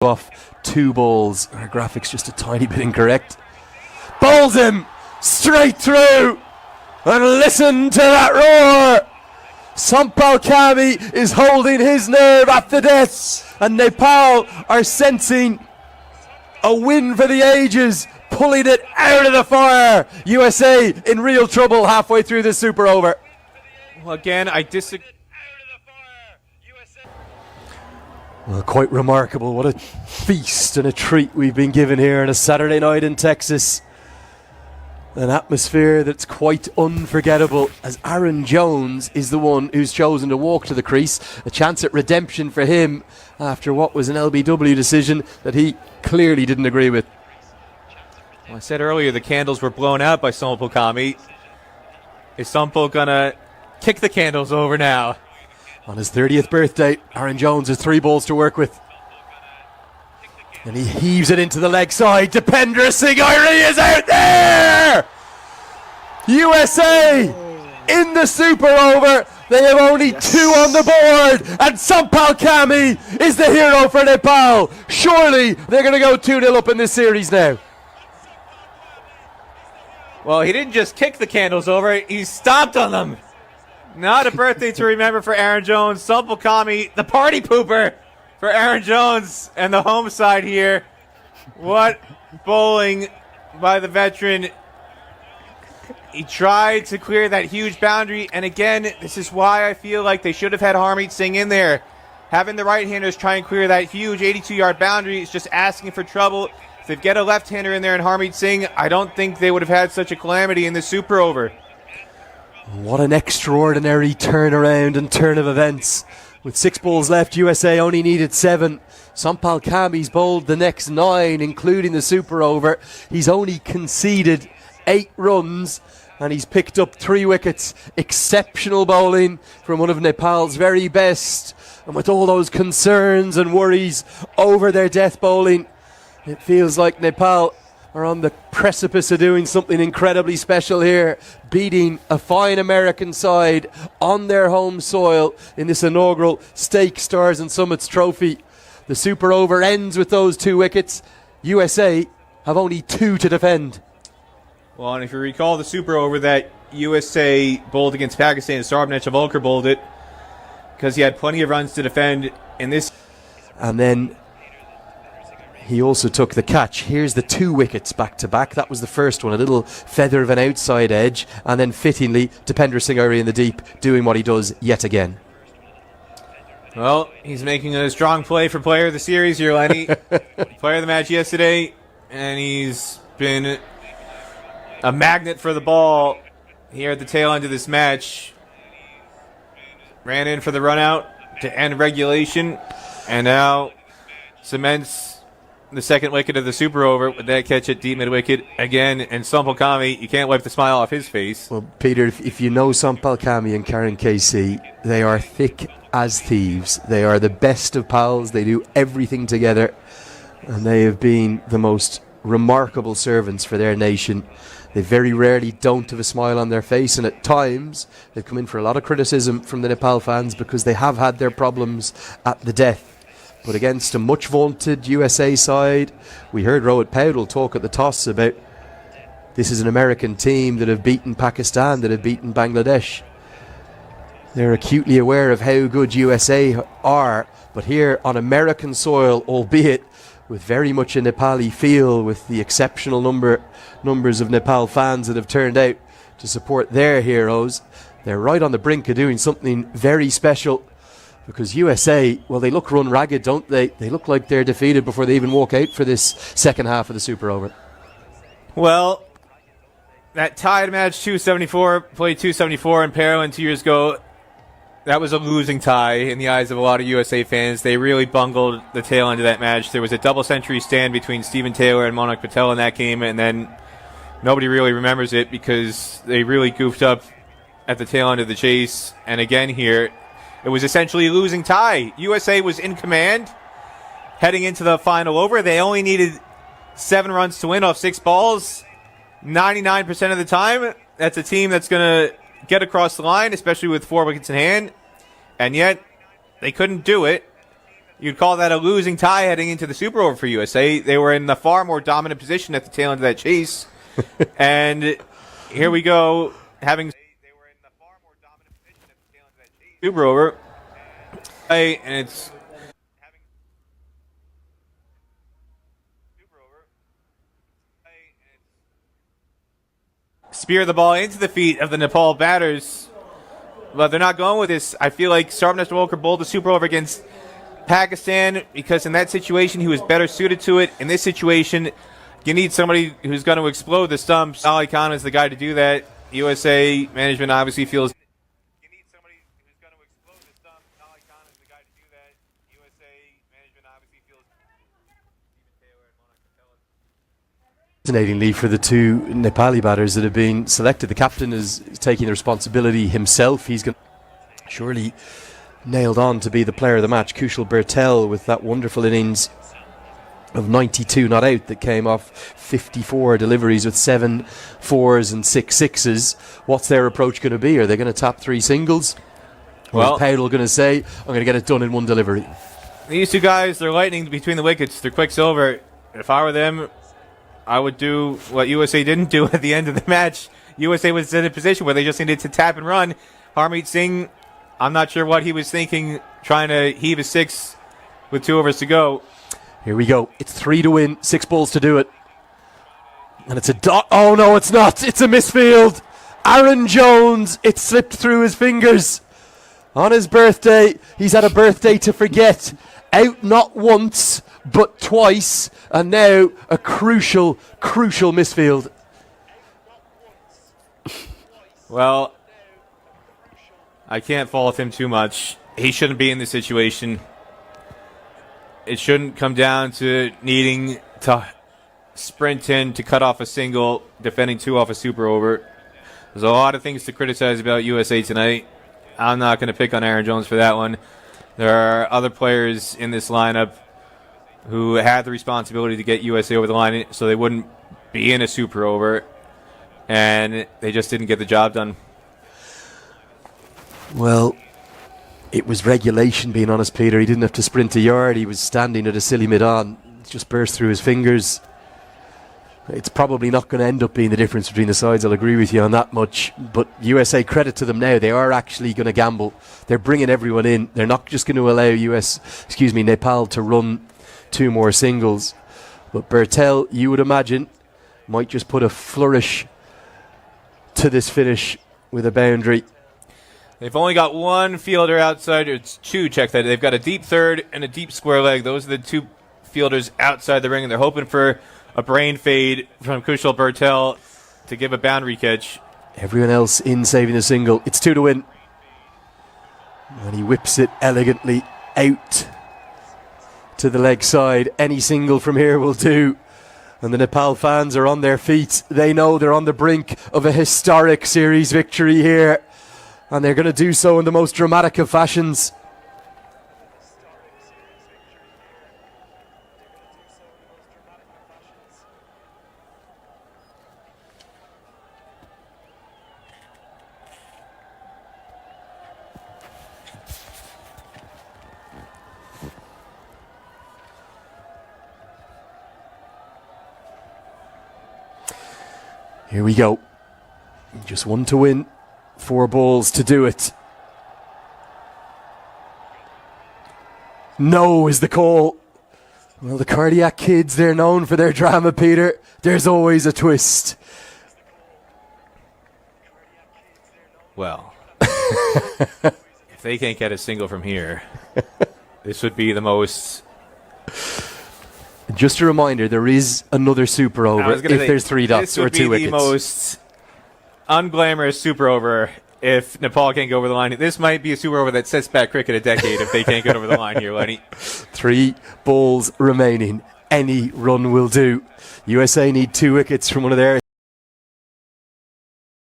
off 2 balls. Our graphics just a tiny bit incorrect. Bowls him straight through. And listen to that roar. Sampal Kami is holding his nerve at the death. And Nepal are sensing a win for the ages, pulling it out of the fire. USA in real trouble halfway through this super over. Well, again, I disagree. Well, quite remarkable. What a feast and a treat we've been given here on a Saturday night in Texas. An atmosphere that's quite unforgettable, as Aaron Jones is the one who's chosen to walk to the crease. A chance at redemption for him after what was an LBW decision that he clearly didn't agree with. Well, I said earlier the candles were blown out by Sampal Kami. Is Sampal gonna kick the candles over now? On his 30th birthday, Aaron Jones has 3 balls to work with. And he heaves it into the leg side. Dipendra Singh Airi is out there! USA in the super over. They have only 2 on the board. And Sampal Kami is the hero for Nepal. Surely they're going to go 2-0 up in this series now. Well, he didn't just kick the candles over, he stomped on them. Not a birthday to remember for Aaron Jones. Sampal Kami, the party pooper for Aaron Jones and the home side here. What bowling by the veteran. He tried to clear that huge boundary, and again, this is why I feel like they should have had Harmeet Singh in there. Having the right-handers try and clear that huge 82-yard boundary is just asking for trouble. If they get a left-hander in there and Harmeet Singh, I don't think they would have had such a calamity in this super over. What an extraordinary turnaround and turn of events. With 6 balls left, USA only needed 7. Sampal Kami's bowled the next 9, including the super over. He's only conceded 8 runs, and he's picked up 3 wickets. Exceptional bowling from one of Nepal's very best. And with all those concerns and worries over their death bowling, it feels like Nepal are on the precipice of doing something incredibly special here, beating a fine American side on their home soil in this inaugural Stake Stars and Summits trophy. The super over ends with those 2 wickets. USA have only 2 to defend. Well, and if you recall the super over that USA bowled against Pakistan, Sarabnesh Avolkar bowled it because he had plenty of runs to defend in this. And then he also took the catch. Here's the 2 wickets back-to-back. That was the first one, a little feather of an outside edge. And then fittingly, Dipendra Singh Airi in the deep, doing what he does yet again. Well, he's making a strong play for player of the series here, Lenny. Player of the match yesterday, and he's been a magnet for the ball here at the tail end of this match. Ran in for the run out to end regulation, and now cements the second wicket of the super over with that catch at deep mid wicket again. And Sampal Kami, you can't wipe the smile off his face. Well, Peter, if you know Sampal Kami and Karen KC, they are thick as thieves. They are the best of pals. They do everything together, and they have been the most remarkable servants for their nation. They very rarely don't have a smile on their face, and at times they've come in for a lot of criticism from the Nepal fans because they have had their problems at the death. But against a much vaunted USA side, we heard Rohit Powdell talk at the toss about this is an American team that have beaten Pakistan, that have beaten Bangladesh. They're acutely aware of how good USA are, but here on American soil, albeit with very much a Nepali feel, with the exceptional numbers of Nepal fans that have turned out to support their heroes, they're right on the brink of doing something very special. Because USA, well, they look run ragged, don't they? They look like they're defeated before they even walk out for this second half of the super over. Well, that tied match 274, played 274 in Paralympics 2 years ago. That was a losing tie in the eyes of a lot of USA fans. They really bungled the tail end of that match. There was a double century stand between Stephen Taylor and Monak Patel in that game, and then nobody really remembers it because they really goofed up at the tail end of the chase. And again here, it was essentially a losing tie. USA was in command heading into the final over. They only needed 7 runs to win off 6 balls. 99% of the time, that's a team that's going to get across the line, especially with 4 wickets in hand. And yet, they couldn't do it. You'd call that a losing tie heading into the Super Over for USA. They were in the far more dominant position at the tail end of that chase. And here we go, having Super Over. And it's spear the ball into the feet of the Nepal batters. But they're not going with this. I feel like Sarvnesh Tewolkar bowled the Super Over against Pakistan because in that situation he was better suited to it. In this situation, you need somebody who's going to explode the stumps. Ali Khan is the guy to do that. USA management obviously feels you need somebody who's going to explode the stumps. Ali Khan is the guy to do that. USA management obviously feels Fascinatingly, for the two Nepali batters that have been selected, the captain is taking the responsibility himself. He's going to surely nailed on to be the player of the match. Kushal Bertel with that wonderful innings of 92 not out that came off 54 deliveries with 7 fours and 6 sixes. What's their approach going to be? Are they going to tap 3 singles? Well, is Powell going to say, I'm going to get it done in one delivery? These two guys, they're lightning between the wickets. They're quick silver. If I were them, I would do what USA didn't do at the end of the match. USA was in a position where they just needed to tap and run. Harmeet Singh, I'm not sure what he was thinking, trying to heave a 6 with 2 overs to go. Here we go. It's 3 to win, 6 balls to do it. And it's a dot. Oh, no, it's not. It's a misfield. Aaron Jones, it slipped through his fingers. On his birthday, he's had a birthday to forget. Out not once, but twice. And now a crucial, crucial misfield. Well, I can't fault him too much. He shouldn't be in this situation. It shouldn't come down to needing to sprint in to cut off a single, defending 2 off a Super Over. There's a lot of things to criticize about USA tonight. I'm not going to pick on Aaron Jones for that one. There are other players in this lineup who had the responsibility to get USA over the line so they wouldn't be in a Super Over, and they just didn't get the job done. Well, it was regulation, being honest, Peter. He didn't have to sprint a yard. He was standing at a silly mid-on. It just burst through his fingers. It's probably not going to end up being the difference between the sides. I'll agree with you on that much. But USA, credit to them now. They are actually going to gamble. They're bringing everyone in. They're not just going to allow Nepal to run 2 more singles. But Bertel, you would imagine, might just put a flourish to this finish with a boundary. They've only got 1 fielder outside. It's 2, check that. They've got a deep third and a deep square leg. Those are the 2 fielders outside the ring, and they're hoping for a brain fade from Kushal Bertel to give a boundary catch. Everyone else in saving a single. It's 2 to win. And he whips it elegantly out to the leg side. Any single from here will do. And the Nepal fans are on their feet. They know they're on the brink of a historic series victory here. And they're going to do so in the most dramatic of fashions. Here we go. Just 1 to win. 4 balls to do it. No is the call. Well, the Cardiac Kids, they're known for their drama, Peter. There's always a twist. Well, if they can't get a single from here, this would be the most... Just a reminder, there is another Super Over if there's 3 dots or 2 wickets. This would be the most unglamorous Super Over if Nepal can't go over the line. This might be a Super Over that sets back cricket a decade if they can't get over the line here, Lenny. 3 balls remaining. Any run will do. USA need 2 wickets from one of their